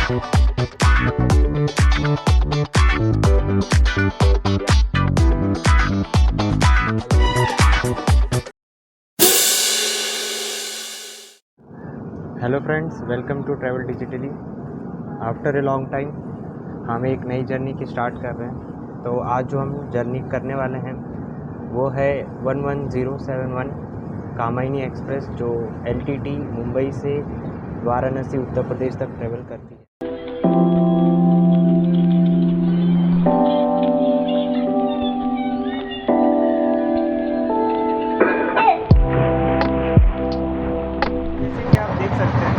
Hello friends, welcome to travel digitally. After a long time हम एक नई journey की स्टार्ट कर रहे हैं। तो आज जो हम जर्नी करने वाले हैं वो है 11071 कामायनी एक्सप्रेस, जो एलटीटी मुंबई से वाराणसी उत्तर प्रदेश तक ट्रैवल करती है। जैसे कि आप देख सकते हैं,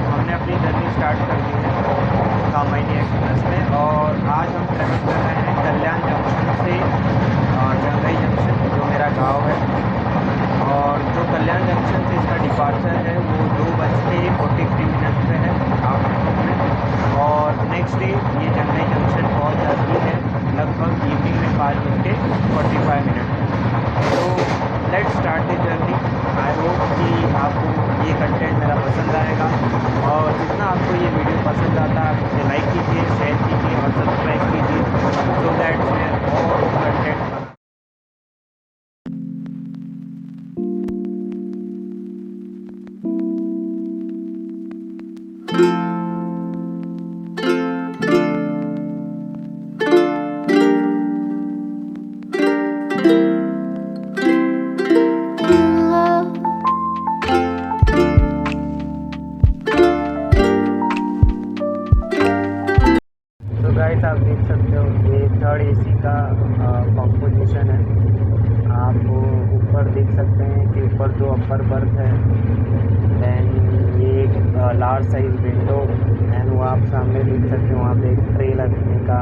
हमने अपनी जर्नी स्टार्ट कर दी है कामायनी एक्सप्रेस में, और आज हम ट्रैवल कर रहे हैं कल्याण जंक्शन से जंगई जंक्शन, जो मेरा गांव है। और जो कल्याण जंक्शन से इसका डिपार्चर है वो 2:43 पे है आफ्टरनून में। और नेक्स्ट डे ये जंगई जंक्शन पहुंच जाती है लगभग इवनिंग में 5:45। तो let's start the journey. I hope कि आपको ये कंटेंट मेरा पसंद आएगा, और जितना आपको ये वीडियो पसंद आता है आप इसे लाइक कीजिए, शेयर कीजिए और सब्सक्राइब कीजिए, सो दैट मैं और कंटेंट गाइस, आप देख सकते हो ये थर्ड एसी का कॉम्पोजिशन है। आप ऊपर देख सकते हैं कि ऊपर जो अपर बर्थ है, दैन ये एक लार्ज साइज विंडो, एंड वो आप सामने देख सकते हो वहाँ पे एक ट्रे रखने का,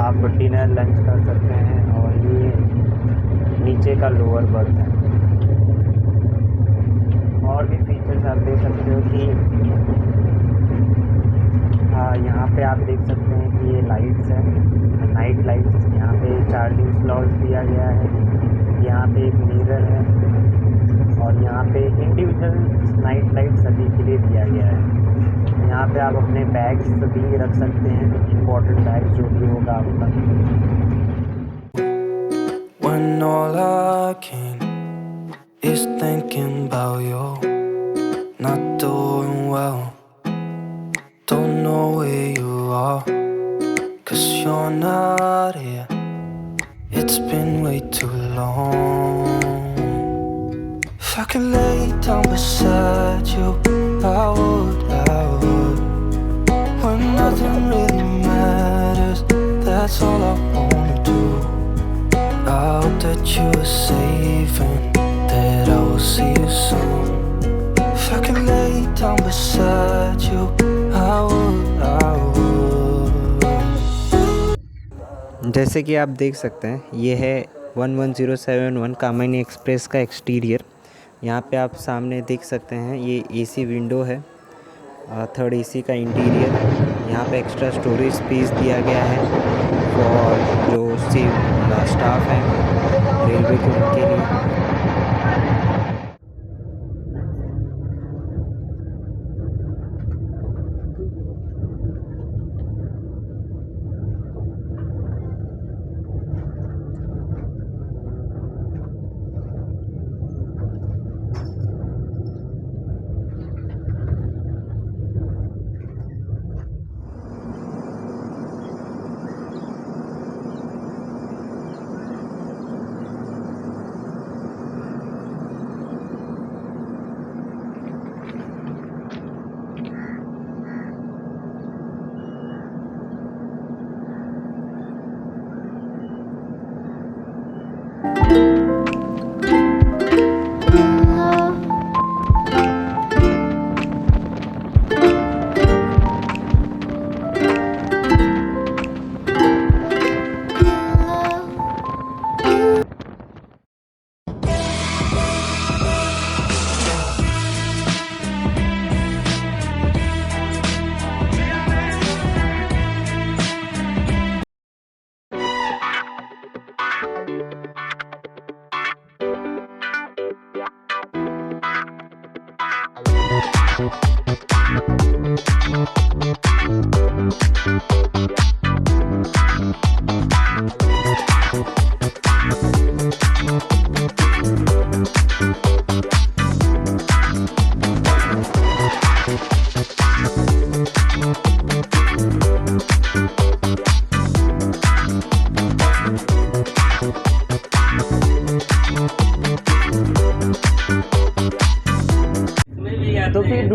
आप डिनर लंच कर सकते हैं। और ये नीचे का लोअर बर्थ है। और भी फीचर्स आप देख सकते हो कि यहाँ पे आप देख सकते हैं कि ये लाइट्स है, नाइट लाइट्स। यहाँ पे चार्जिंग स्लॉट्स दिया गया है, यहाँ पे एक मिरर है, और यहाँ पे इंडिविजुअल नाइट लाइट सभी के लिए दिया गया है। यहाँ पे आप अपने बैग्स भी रख सकते हैं, इम्पोर्टेंट बैग जो भी होगा आपका। When all I can is thinking about you, not doing well, don't know where you are, 'cause you're not here. It's been way too long. If I could lay down beside you, I would. When nothing really matters, that's all I wanna do. I hope that you are safe and that I will see you soon. If I could lay down beside you, I would. जैसे कि आप देख सकते हैं, ये है 11071 Kamayani express का exterior. यहाँ पे आप सामने देख सकते हैं ये एसी विंडो है, थर्ड एसी का इंटीरियर। यहाँ पे एक्स्ट्रा स्टोरेज स्पेस दिया गया है और जो स्टाफ है रेलवे के, उनके लिए।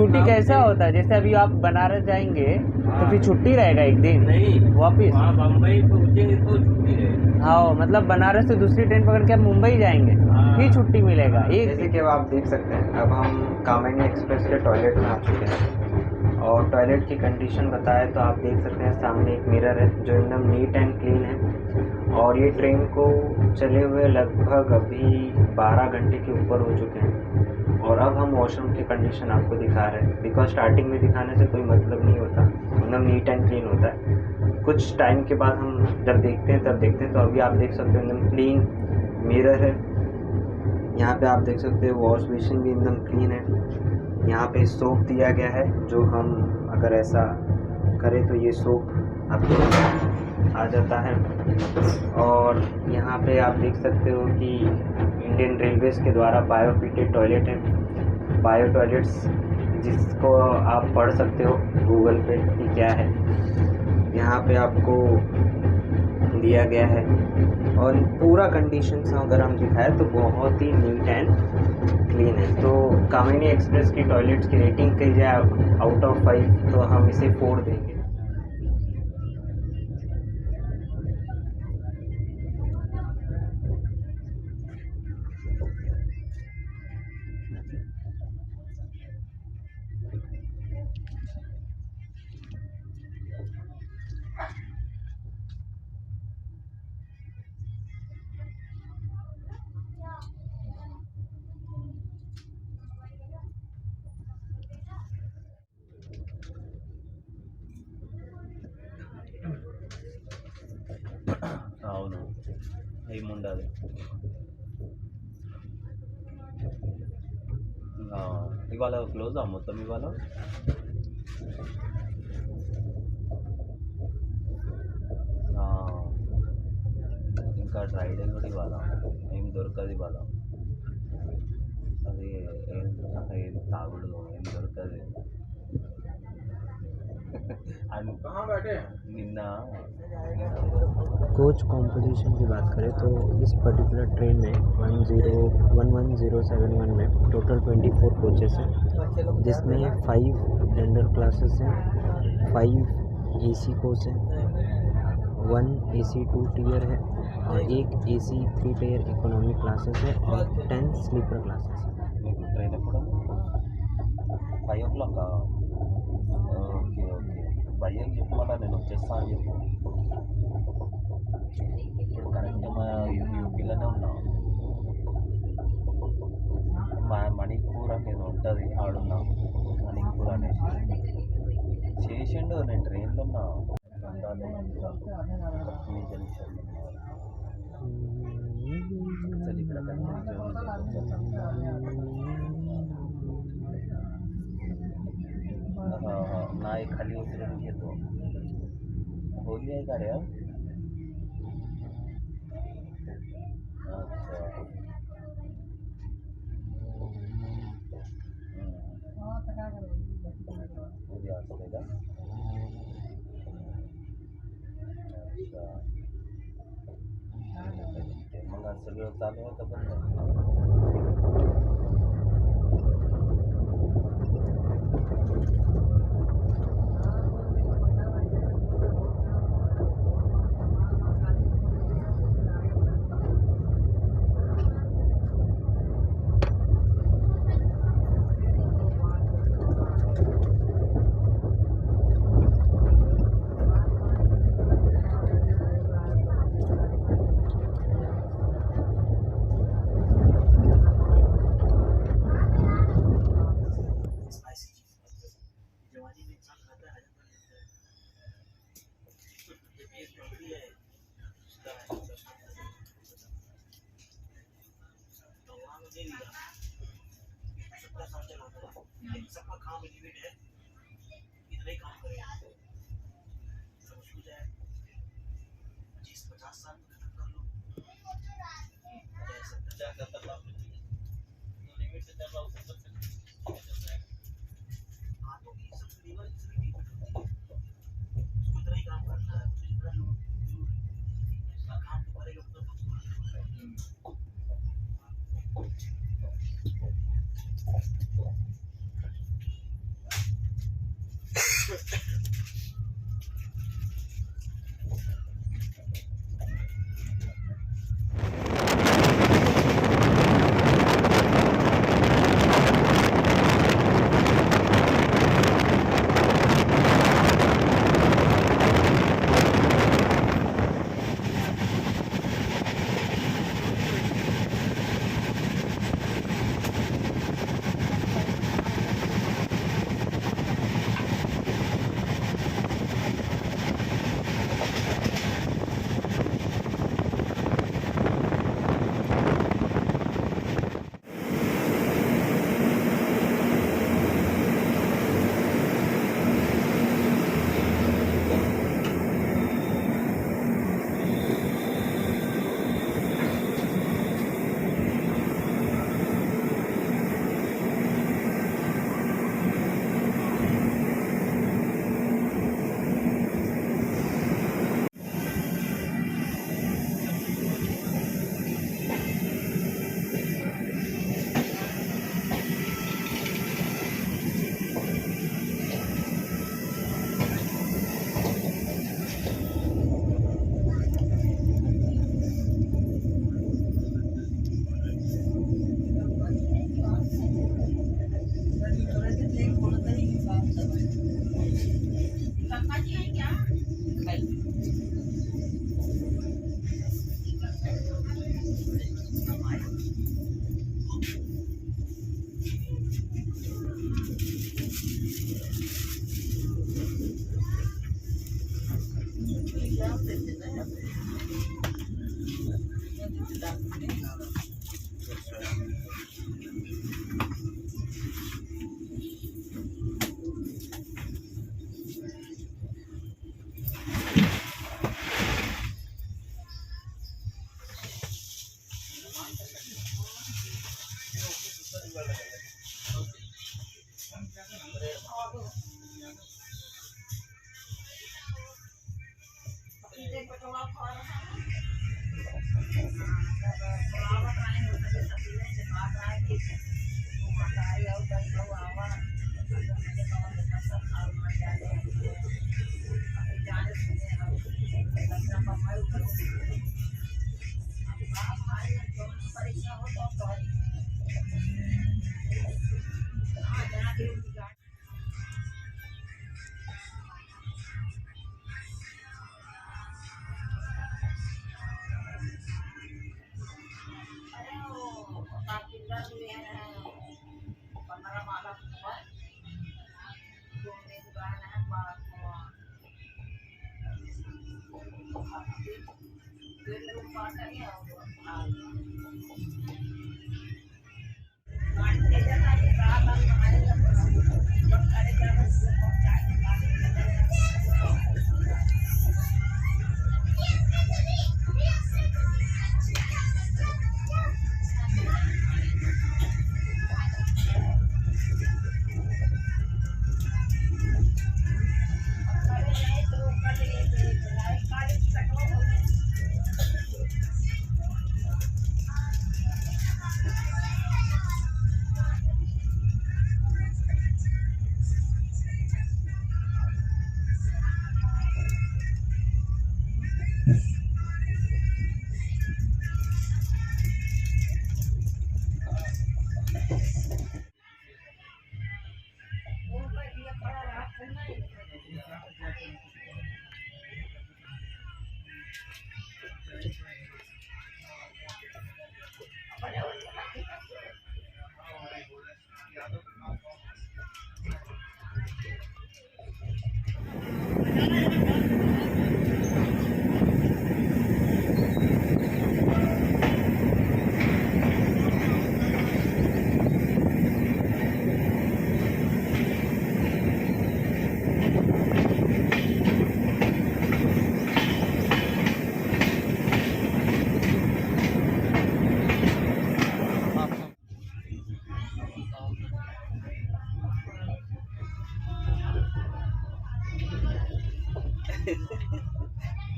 ड्यूटी कैसा होता है? जैसे अभी आप बनारस जाएंगे तो फिर छुट्टी रहेगा एक दिन नहीं, वापिस? वहाँ बम्बई पहुँचेंगे तो छुट्टी रहेगी। हाँ, मतलब बनारस से दूसरी ट्रेन पकड़ के आप मुंबई जाएंगे हाँ। फिर छुट्टी मिलेगा एक जैसे दिन। कि अब आप देख सकते हैं, अब हम कामायनी एक्सप्रेस के टॉयलेट में आ चुके हैं और टॉयलेट की कंडीशन बताए तो आप देख सकते हैं सामने एक मिरर है जो एकदम नीट एंड क्लीन है। और ये ट्रेन को चले हुए लगभग अभी 12 घंटे के ऊपर हो चुके हैं और अब हम वॉशरूम की कंडीशन आपको दिखा रहे हैं, बिकॉज स्टार्टिंग में दिखाने से कोई मतलब नहीं होता, एकदम नीट एंड क्लीन होता है। कुछ टाइम के बाद हम जब देखते हैं तब देखते हैं, तो अभी आप देख सकते हो एकदम क्लीन मिरर है। यहाँ पे आप देख सकते हो वॉश बेसिन भी एकदम क्लीन है। यहाँ पे सोप दिया गया है, जो हम अगर ऐसा करें तो ये सोप आपको आ जाता है। और यहाँ पे आप देख सकते हो कि इंडियन रेलवेज के द्वारा बायोफिटेड टॉयलेट है, बायो टॉयलेट्स, जिसको आप पढ़ सकते हो गूगल पे कि क्या है। यहाँ पे आपको दिया गया है और पूरा कंडीशंस अगर हम दिखाएं तो बहुत ही नीट एंड क्लीन है। तो कामिनी एक्सप्रेस की टॉयलेट्स की रेटिंग की जाए आउट ऑफ 5 तो हम इसे 4 देंगे। అవును, ఏముండదు. ఇవాళ క్లోజా మొత్తం ఇవాళ? ఆ, ఇంకా డ్రై డే కూడా ఇవాళ ఏం దొరకదు ఇవాళ. అది ఏం తాగుడు ఏం దొరకదు. నిన్న कोच कॉम्पोजिशन की बात करें तो इस पर्टिकुलर ट्रेन में 1107 में टोटल 24 कोचेस हैं, जिसमें 5 जनरल क्लासेस हैं, 5 एसी कोच हैं, 1 एसी 2 टीयर है और एक एसी 3 टीयर इकोनॉमी क्लासेस है और 10 स्लीपर क्लासेस है। మీకు ట్రైన్ ఎప్పుడు? 5 o'clock? ఓకే ఓకే, భయ్యకి చెప్పు, మళ్ళీ నేను వచ్చేస్తా అని చెప్పు. ఇప్పుడు కరెక్ట్ మా యూపీలోనే ఉన్నా, మణిపూర్ అనేది ఉంటుంది ఆడున్నా, మణిపూర్ అనేసి చేసిండు. నేను ట్రైన్లో ఉన్నా, మీ జంక్షన్ అసలు ఇక్కడ ना एक खाली उतरून घेतो. होली आहे का रे आज? अच्छा, उद्या असते का? अच्छा, ठीक आहे. मग आज सगळं चालू आहे का बंद आहे? सबका काम लिमिट है, इतना ही काम करेगा सब मुश्किल है। 25-50 साल में खत्म कर लो, लिमिट से ज्यादा हाँ तो ये सब लीवर इसमें लिमिट होती है, उसको इतना ही काम करना है, जितना काम तो करेगा उतना तो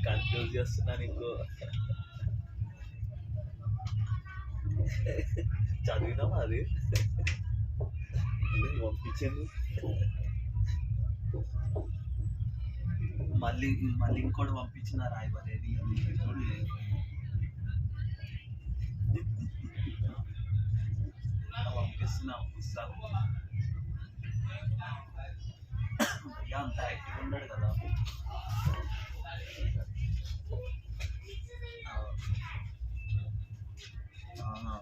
కన్ఫ్యూజ్ చేస్తున్నా నీకు. చదివినామా అది పంపించింది. మళ్ళీ మళ్ళీ ఇంకోటి పంపించిన రాయబరేది పంపిస్తున్నా పుస్తకం. భయ్యా అంత యాక్టివ్ ఉన్నాడు కదా. ఆహా.